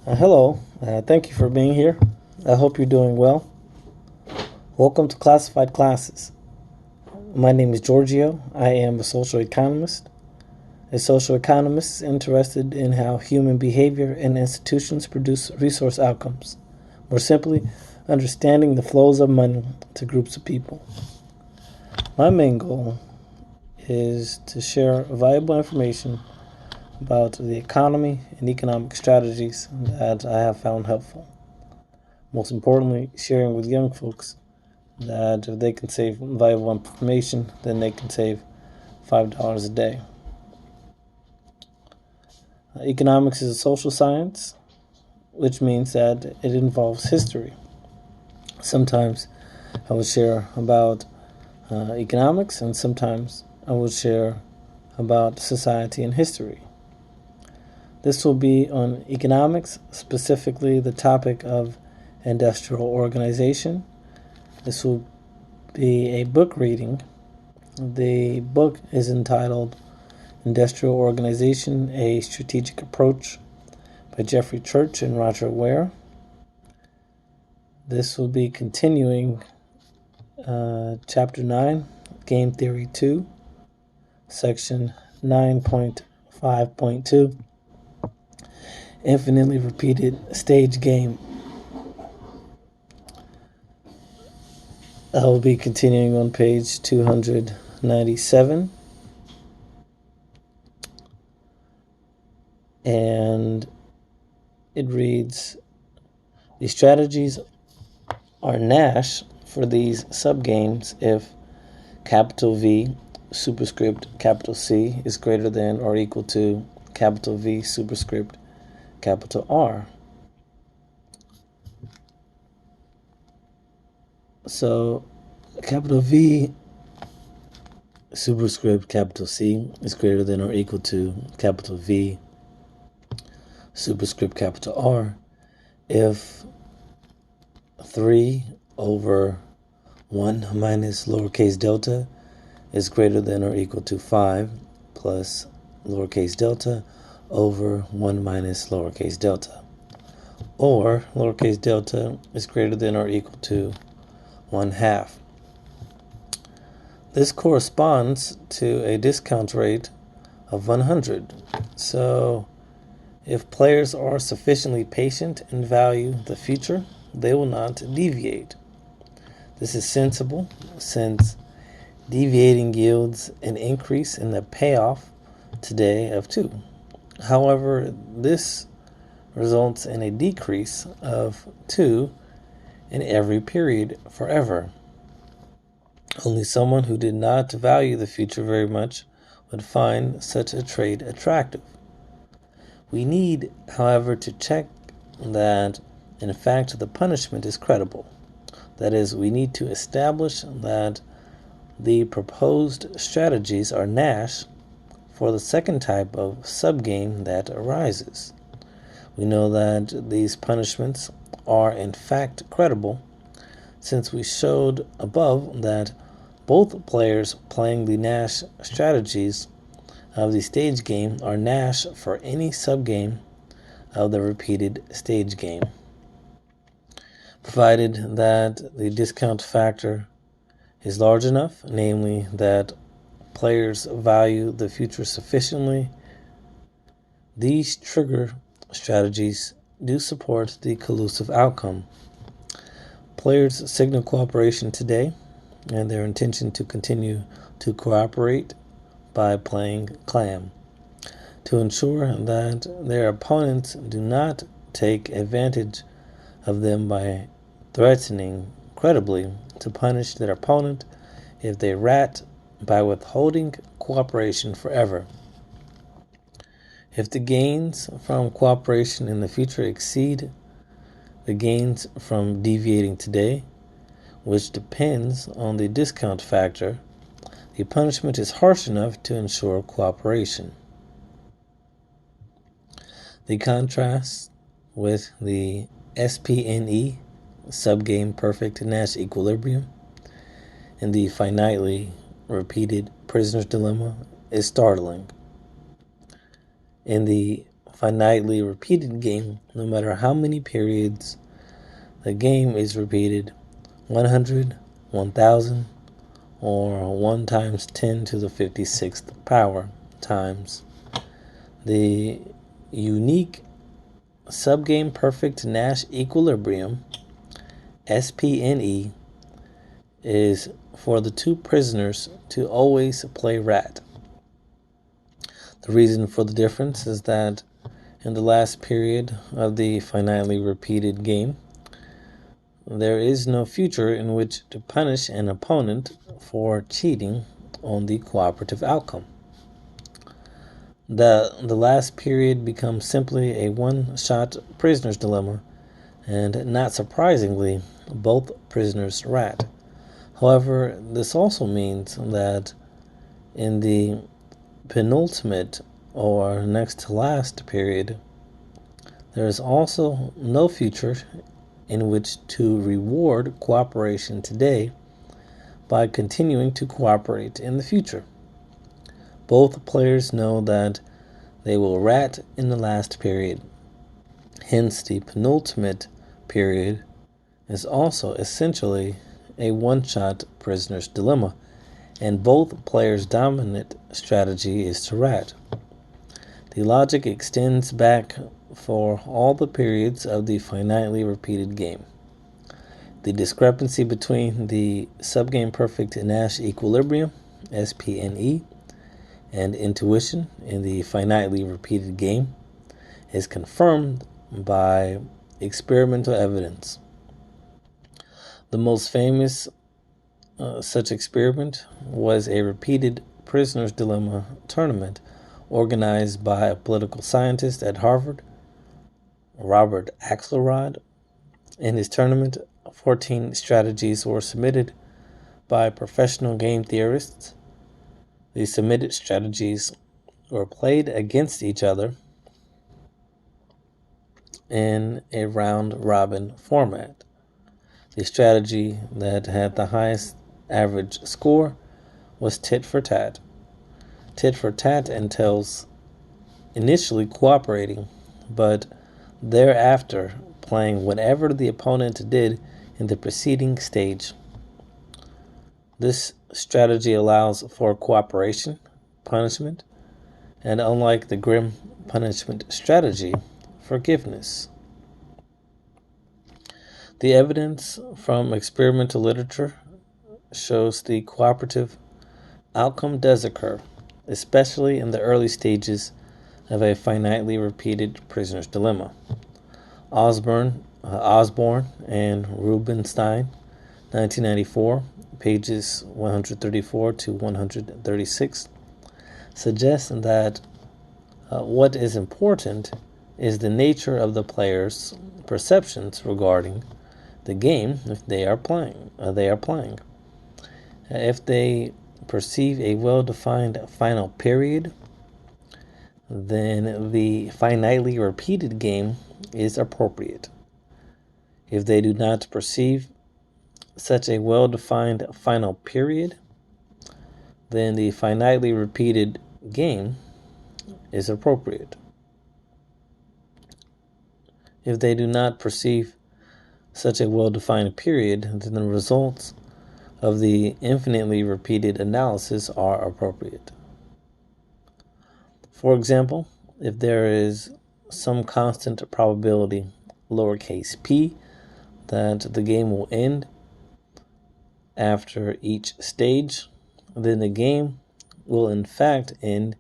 Hello, thank you for being here. I hope you're doing well. Welcome to Classified Classes. My name is Giorgio. I am a social economist. A social economist is interested in how human behavior and institutions produce resource outcomes. More simply, understanding the flows of money to groups of people. My main goal is to share valuable information about the economy and economic strategies that I have found helpful. Most importantly, sharing with young folks that if they can save valuable information, then they can save $5 a day. Economics is a social science, which means that it involves history. Sometimes I will share about economics, and sometimes I will share about society and history. This will be on economics, specifically the topic of industrial organization. This will be a book reading. The book is entitled Industrial Organization, A Strategic Approach by Jeffrey Church and Rodger Ware. This will be continuing Chapter 9, Game Theory 2, Section 9.5.2, Infinitely Repeated Stage Game. I will be continuing on page 297. And it reads, the strategies are Nash for these subgames if capital V superscript capital C is greater than or equal to capital V superscript capital R. So capital V superscript capital C is greater than or equal to capital V superscript capital R if 3 over 1 minus lowercase delta is greater than or equal to 5 plus lowercase delta over 1 minus lowercase delta. Or lowercase delta is greater than or equal to 1/2. This corresponds to a discount rate of 100. So if players are sufficiently patient and value the future, they will not deviate. This is sensible since deviating yields an increase in the payoff today of 2. However, this results in a decrease of 2 in every period forever. Only someone who did not value the future very much would find such a trade attractive. We need, however, to check that, in fact, the punishment is credible. That is, we need to establish that the proposed strategies are Nash for the second type of subgame that arises. We know that these punishments are in fact credible since we showed above that both players playing the Nash strategies of the stage game are Nash for any subgame of the repeated stage game, provided that the discount factor is large enough, namely that players value the future sufficiently. These trigger strategies do support the collusive outcome. Players signal cooperation today and their intention to continue to cooperate by playing clam to ensure that their opponents do not take advantage of them by threatening credibly to punish their opponent if they rat by withholding cooperation forever. If the gains from cooperation in the future exceed the gains from deviating today, which depends on the discount factor, the punishment is harsh enough to ensure cooperation. The contrast with the SPNE, subgame perfect Nash equilibrium, and the finitely repeated prisoner's dilemma is startling. In the finitely repeated game, no matter how many periods the game is repeated, 100, 1000, or 1 times 10 to the 56th power times the unique subgame perfect Nash equilibrium, SPNE, is for the two prisoners to always play rat. The reason for the difference is that in the last period of the finitely repeated game, there is no future in which to punish an opponent for cheating on the cooperative outcome. The last period becomes simply a one-shot prisoner's dilemma, and not surprisingly, both prisoners rat. However, this also means that in the penultimate or next to last period, there is also no future in which to reward cooperation today by continuing to cooperate in the future. Both players know that they will rat in the last period. Hence, the penultimate period is also essentially a one-shot prisoner's dilemma, and both players' dominant strategy is to rat. The logic extends back for all the periods of the finitely repeated game. The discrepancy between the subgame perfect Nash equilibrium, SPNE, and intuition in the finitely repeated game is confirmed by experimental evidence. The most famous such experiment was a repeated prisoner's dilemma tournament organized by a political scientist at Harvard, Robert Axelrod. In his tournament, 14 strategies were submitted by professional game theorists. The submitted strategies were played against each other in a round-robin format. The strategy that had the highest average score was tit for tat. Tit for tat entails initially cooperating, but thereafter playing whatever the opponent did in the preceding stage. This strategy allows for cooperation, punishment, and unlike the grim punishment strategy, forgiveness. The evidence from experimental literature shows the cooperative outcome does occur, especially in the early stages of a finitely repeated prisoner's dilemma. Osborne and Rubinstein, 1994, pages 134 to 136, suggest that what is important is the nature of the player's perceptions regarding the game if they are playing. If they perceive a well-defined final period, then the finitely repeated game is appropriate. If they do not perceive such a well-defined final period, then the finitely repeated game is appropriate. If they do not perceive such a well-defined period, then the results of the infinitely repeated analysis are appropriate. For example, if there is some constant probability, lowercase p, that the game will end after each stage, then the game will in fact end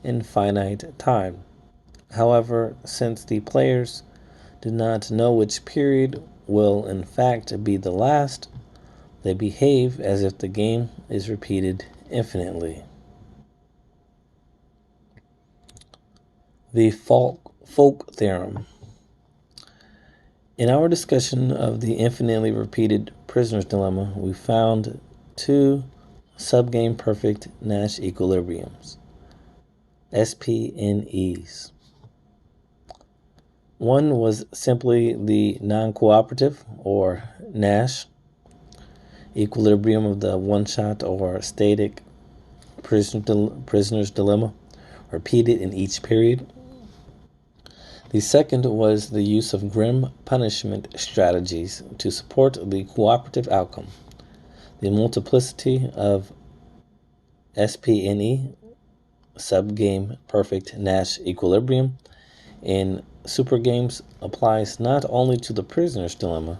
in finite time. However, since the players do not know which period will in fact be the last, they behave as if the game is repeated infinitely. The Folk Theorem. In our discussion of the infinitely repeated prisoner's dilemma, we found two subgame perfect Nash equilibriums, SPNEs. One was simply the non-cooperative, or Nash, equilibrium of the one-shot or static prisoner's dilemma, repeated in each period. The second was the use of grim punishment strategies to support the cooperative outcome. The multiplicity of SPNE, subgame perfect Nash equilibrium, in supergames applies not only to the prisoner's dilemma.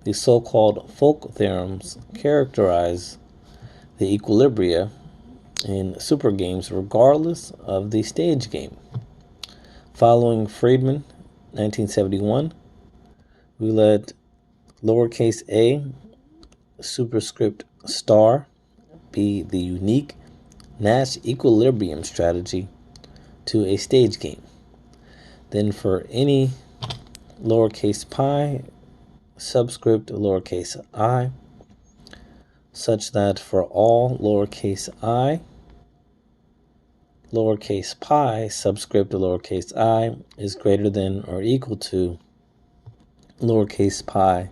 The so-called folk theorems characterize the equilibria in supergames regardless of the stage game. Following Friedman, 1971, we let lowercase a superscript star be the unique Nash equilibrium strategy to a stage game. Then for any lowercase pi subscript lowercase I, such that for all lowercase I, lowercase pi subscript lowercase I is greater than or equal to lowercase pi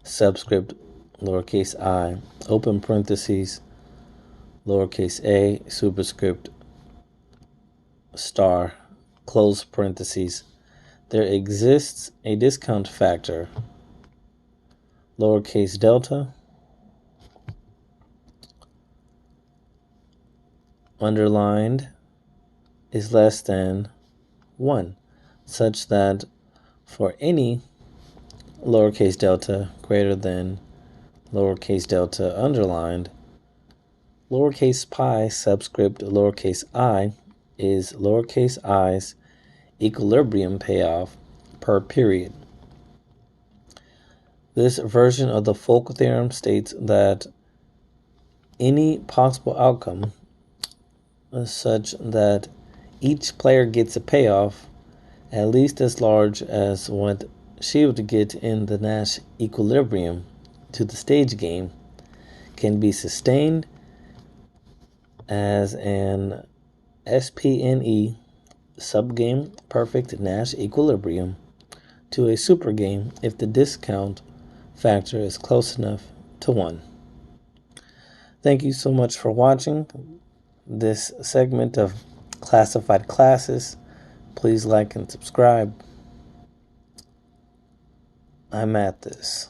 subscript lowercase I, open parentheses, lowercase a superscript star, close parentheses. There exists a discount factor, lowercase delta, underlined, is less than 1, such that for any lowercase delta greater than lowercase delta underlined, lowercase pi subscript lowercase I is lowercase i's equilibrium payoff per period. This version of the folk theorem states that any possible outcome is such that each player gets a payoff at least as large as what she would get in the Nash equilibrium to the stage game can be sustained as an SPNE subgame perfect Nash equilibrium to a supergame if the discount factor is close enough to 1. Thank you so much for watching this segment of Classified Classes. Please like and subscribe. I'm at this.